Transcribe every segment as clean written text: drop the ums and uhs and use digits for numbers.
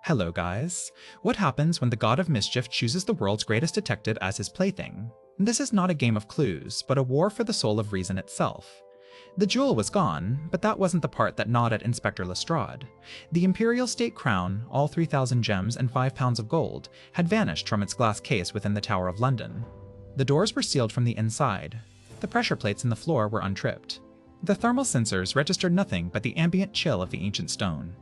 Hello guys. What happens when the god of mischief chooses the world's greatest detective as his plaything? This is not a game of clues, but a war for the soul of reason itself. The jewel was gone, but that wasn't the part that gnawed at Inspector Lestrade. The imperial state crown, all 3,000 gems and 5 pounds of gold, had vanished from its glass case within the Tower of London. The doors were sealed from the inside. The pressure plates in the floor were untripped. The thermal sensors registered nothing but the ambient chill of the ancient stone.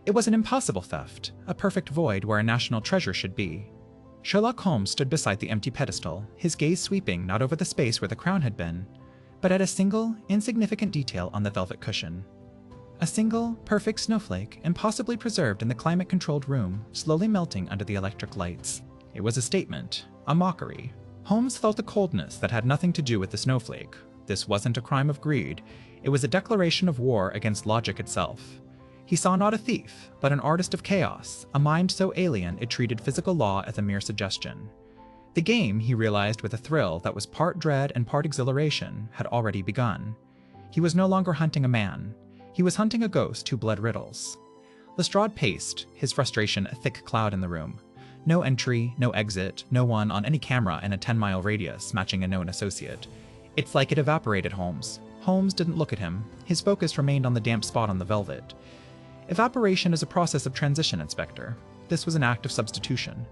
It was an impossible theft, a perfect void where a national treasure should be. Sherlock Holmes stood beside the empty pedestal, his gaze sweeping not over the space where the crown had been, but at a single, insignificant detail on the velvet cushion. A single, perfect snowflake, impossibly preserved in the climate-controlled room, slowly melting under the electric lights. It was a statement, a mockery. Holmes felt a coldness that had nothing to do with the snowflake. This wasn't a crime of greed. It was a declaration of war against logic itself. He saw not a thief, but an artist of chaos, a mind so alien it treated physical law as a mere suggestion. The game, he realized with a thrill that was part dread and part exhilaration, had already begun. He was no longer hunting a man. He was hunting a ghost who bled riddles. Lestrade paced, his frustration a thick cloud in the room. No entry, no exit, no one on any camera in a 10-mile radius matching a known associate. It's like it evaporated Holmes. Holmes didn't look at him. His focus remained on the damp spot on the velvet. Evaporation is a process of transition, Inspector. This was an act of substitution.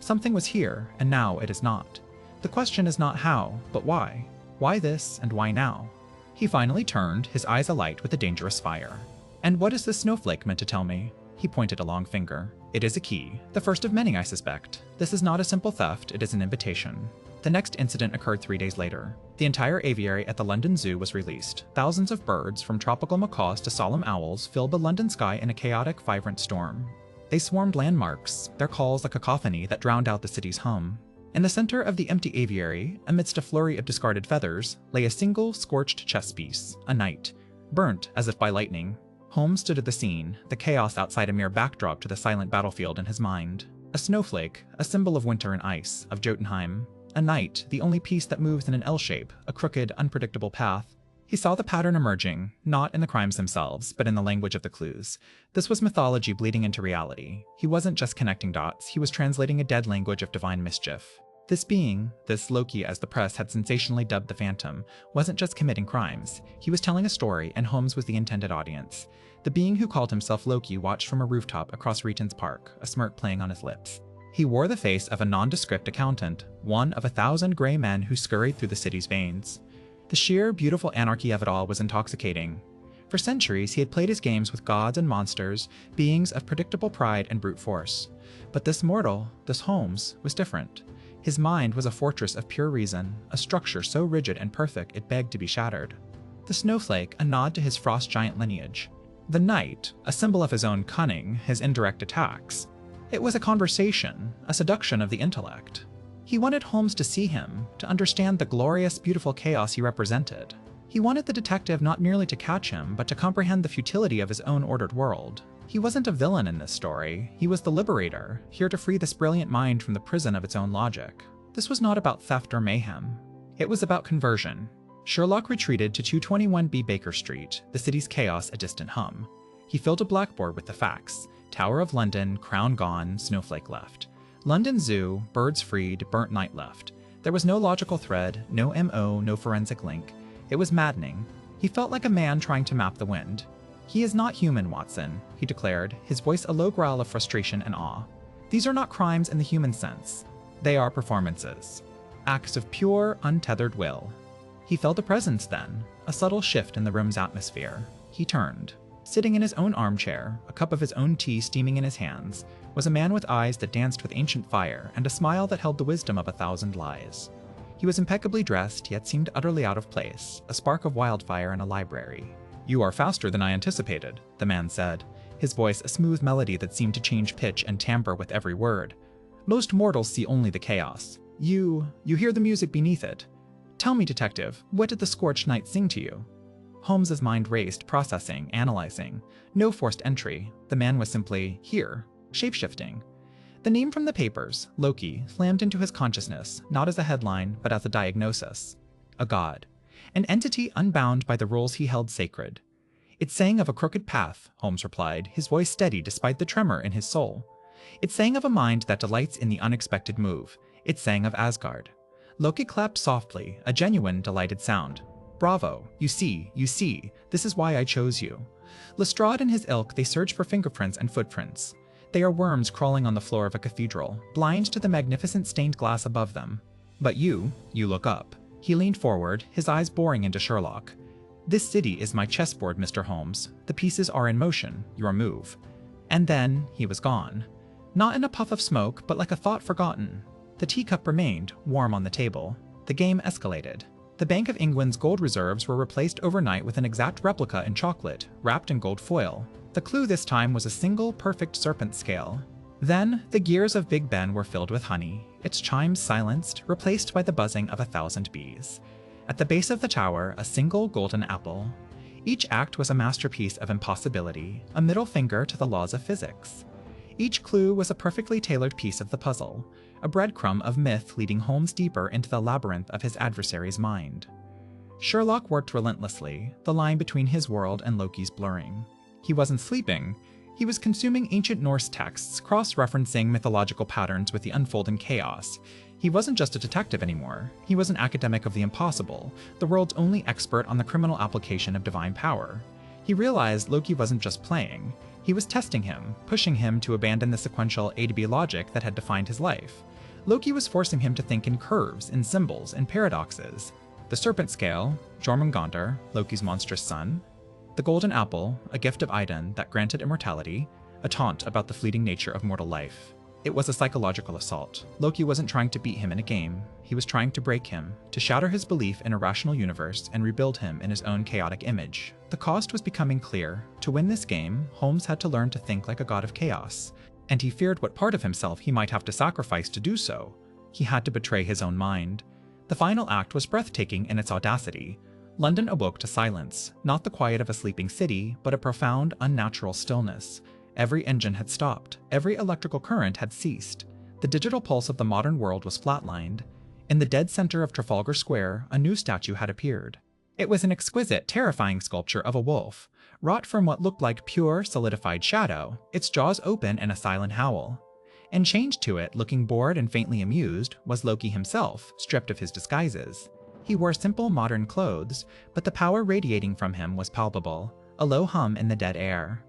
Something was here, and now it is not. The question is not how, but why. Why this, and why now? He finally turned, his eyes alight with a dangerous fire. And what is this snowflake meant to tell me? He pointed a long finger. It is a key, the first of many, I suspect. This is not a simple theft, it is an invitation. The next incident occurred 3 days later. The entire aviary at the London Zoo was released. Thousands of birds, from tropical macaws to solemn owls, filled the London sky in a chaotic, vibrant storm. They swarmed landmarks, their calls a cacophony that drowned out the city's hum. In the center of the empty aviary, amidst a flurry of discarded feathers, lay a single, scorched chess piece, a knight, burnt as if by lightning. Holmes stood at the scene, the chaos outside a mere backdrop to the silent battlefield in his mind. A snowflake, a symbol of winter and ice, of Jotunheim. A knight, the only piece that moves in an L shape, a crooked, unpredictable path. He saw the pattern emerging, not in the crimes themselves, but in the language of the clues. This was mythology bleeding into reality. He wasn't just connecting dots, he was translating a dead language of divine mischief. This being, this Loki as the press had sensationally dubbed the Phantom, wasn't just committing crimes. He was telling a story, and Holmes was the intended audience. The being who called himself Loki watched from a rooftop across Regent's Park, a smirk playing on his lips. He wore the face of a nondescript accountant, one of 1,000 gray men who scurried through the city's veins. The sheer, beautiful anarchy of it all was intoxicating. For centuries, he had played his games with gods and monsters, beings of predictable pride and brute force. But this mortal, this Holmes, was different. His mind was a fortress of pure reason, a structure so rigid and perfect it begged to be shattered. The snowflake, a nod to his frost giant lineage. The knight, a symbol of his own cunning, his indirect attacks. It was a conversation, a seduction of the intellect. He wanted Holmes to see him, to understand the glorious, beautiful chaos he represented. He wanted the detective not merely to catch him, but to comprehend the futility of his own ordered world. He wasn't a villain in this story, he was the liberator, here to free this brilliant mind from the prison of its own logic. This was not about theft or mayhem. It was about conversion. Sherlock retreated to 221B Baker Street, the city's chaos a distant hum. He filled a blackboard with the facts. Tower of London, crown gone, snowflake left. London Zoo, birds freed, burnt knight left. There was no logical thread, no MO, no forensic link. It was maddening. He felt like a man trying to map the wind. He is not human, Watson, he declared, his voice a low growl of frustration and awe. These are not crimes in the human sense. They are performances. Acts of pure, untethered will. He felt a presence then, a subtle shift in the room's atmosphere. He turned. Sitting in his own armchair, a cup of his own tea steaming in his hands, was a man with eyes that danced with ancient fire and a smile that held the wisdom of 1,000 lies. He was impeccably dressed, yet seemed utterly out of place, a spark of wildfire in a library. "You are faster than I anticipated," the man said, his voice a smooth melody that seemed to change pitch and timbre with every word. "Most mortals see only the chaos. You hear the music beneath it. Tell me, detective, what did the scorched night sing to you?" Holmes's mind raced, processing, analyzing. No forced entry. The man was simply here, shape-shifting. The name from the papers, Loki, slammed into his consciousness, not as a headline, but as a diagnosis. A god. An entity unbound by the rules he held sacred. "It sang of a crooked path," Holmes replied, his voice steady despite the tremor in his soul. It sang of a mind that delights in the unexpected move. It sang of Asgard. Loki clapped softly, a genuine, delighted sound. Bravo, you see, this is why I chose you. Lestrade and his ilk, they search for fingerprints and footprints. They are worms crawling on the floor of a cathedral, blind to the magnificent stained glass above them. But you look up. He leaned forward, his eyes boring into Sherlock. This city is my chessboard, Mr. Holmes. The pieces are in motion, your move. And then he was gone. Not in a puff of smoke, but like a thought forgotten. The teacup remained, warm on the table. The game escalated. The Bank of England's gold reserves were replaced overnight with an exact replica in chocolate, wrapped in gold foil. The clue this time was a single, perfect serpent scale. Then, the gears of Big Ben were filled with honey, its chimes silenced, replaced by the buzzing of 1,000 bees. At the base of the tower, a single golden apple. Each act was a masterpiece of impossibility, a middle finger to the laws of physics. Each clue was a perfectly tailored piece of the puzzle, a breadcrumb of myth leading Holmes deeper into the labyrinth of his adversary's mind. Sherlock worked relentlessly, the line between his world and Loki's blurring. He wasn't sleeping. He was consuming ancient Norse texts, cross-referencing mythological patterns with the unfolding chaos. He wasn't just a detective anymore. He was an academic of the impossible, the world's only expert on the criminal application of divine power. He realized Loki wasn't just playing. He was testing him, pushing him to abandon the sequential A to B logic that had defined his life. Loki was forcing him to think in curves, in symbols, in paradoxes. The serpent scale, Jormungandr, Loki's monstrous son. The golden apple, a gift of Idun that granted immortality, a taunt about the fleeting nature of mortal life. It was a psychological assault. Loki wasn't trying to beat him in a game. He was trying to break him, to shatter his belief in a rational universe and rebuild him in his own chaotic image. The cost was becoming clear. To win this game, Holmes had to learn to think like a god of chaos, and he feared what part of himself he might have to sacrifice to do so. He had to betray his own mind. The final act was breathtaking in its audacity. London awoke to silence, not the quiet of a sleeping city, but a profound, unnatural stillness. Every engine had stopped, every electrical current had ceased. The digital pulse of the modern world was flatlined. In the dead center of Trafalgar Square, a new statue had appeared. It was an exquisite, terrifying sculpture of a wolf, wrought from what looked like pure, solidified shadow, its jaws open in a silent howl. And chained to it, looking bored and faintly amused, was Loki himself, stripped of his disguises. He wore simple, modern clothes, but the power radiating from him was palpable, a low hum in the dead air.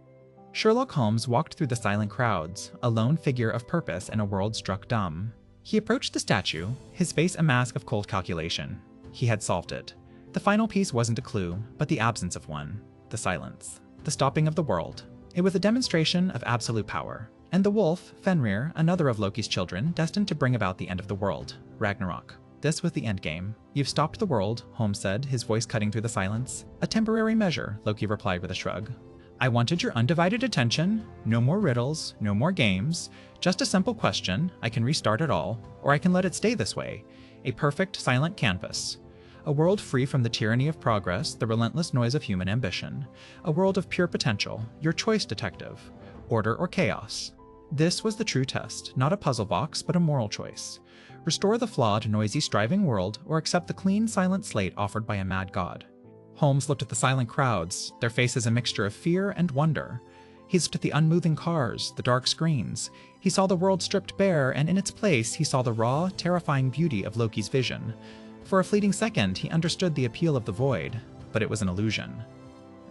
Sherlock Holmes walked through the silent crowds, a lone figure of purpose in a world struck dumb. He approached the statue, his face a mask of cold calculation. He had solved it. The final piece wasn't a clue, but the absence of one. The silence. The stopping of the world. It was a demonstration of absolute power. And the wolf, Fenrir, another of Loki's children, destined to bring about the end of the world, Ragnarok. This was the endgame. You've stopped the world, Holmes said, his voice cutting through the silence. A temporary measure, Loki replied with a shrug. I wanted your undivided attention. No more riddles, no more games. Just a simple question. I can restart it all, or I can let it stay this way. A perfect, silent canvas. A world free from the tyranny of progress, the relentless noise of human ambition. A world of pure potential. Your choice, detective. Order or chaos. This was the true test, not a puzzle box, but a moral choice. Restore the flawed, noisy, striving world, or accept the clean, silent slate offered by a mad god. Holmes looked at the silent crowds, their faces a mixture of fear and wonder. He looked at the unmoving cars, the dark screens. He saw the world stripped bare, and in its place he saw the raw, terrifying beauty of Loki's vision. For a fleeting second, he understood the appeal of the void, but it was an illusion.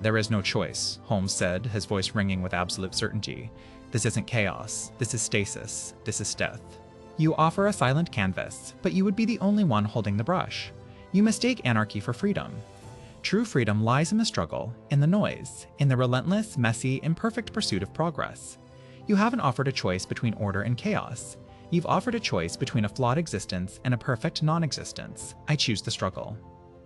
There is no choice, Holmes said, his voice ringing with absolute certainty. This isn't chaos. This is stasis. This is death. You offer a silent canvas, but you would be the only one holding the brush. You mistake anarchy for freedom. True freedom lies in the struggle, in the noise, in the relentless, messy, imperfect pursuit of progress. You haven't offered a choice between order and chaos. You've offered a choice between a flawed existence and a perfect non-existence. I choose the struggle.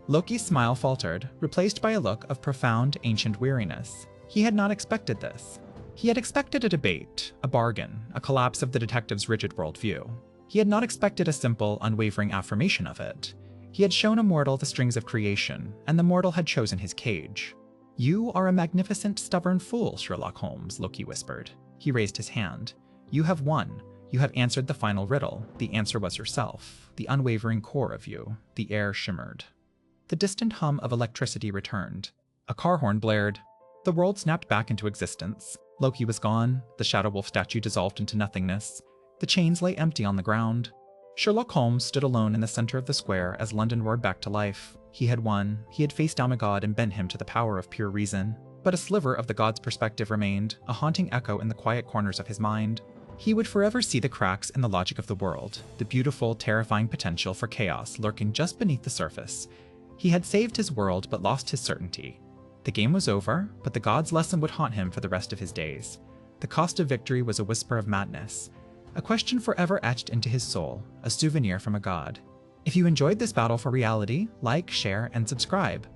Loki's smile faltered, replaced by a look of profound, ancient weariness. He had not expected this. He had expected a debate, a bargain, a collapse of the detective's rigid worldview. He had not expected a simple, unwavering affirmation of it. He had shown a mortal the strings of creation, and the mortal had chosen his cage. You are a magnificent, stubborn fool, Sherlock Holmes, Loki whispered. He raised his hand. You have won. You have answered the final riddle. The answer was yourself, the unwavering core of you. The air shimmered. The distant hum of electricity returned. A car horn blared. The world snapped back into existence. Loki was gone, the Shadow Wolf statue dissolved into nothingness. The chains lay empty on the ground. Sherlock Holmes stood alone in the center of the square as London roared back to life. He had won. He had faced down a god and bent him to the power of pure reason. But a sliver of the god's perspective remained, a haunting echo in the quiet corners of his mind. He would forever see the cracks in the logic of the world, the beautiful, terrifying potential for chaos lurking just beneath the surface. He had saved his world but lost his certainty. The game was over, but the god's lesson would haunt him for the rest of his days. The cost of victory was a whisper of madness, a question forever etched into his soul, a souvenir from a god. If you enjoyed this battle for reality, like, share, and subscribe.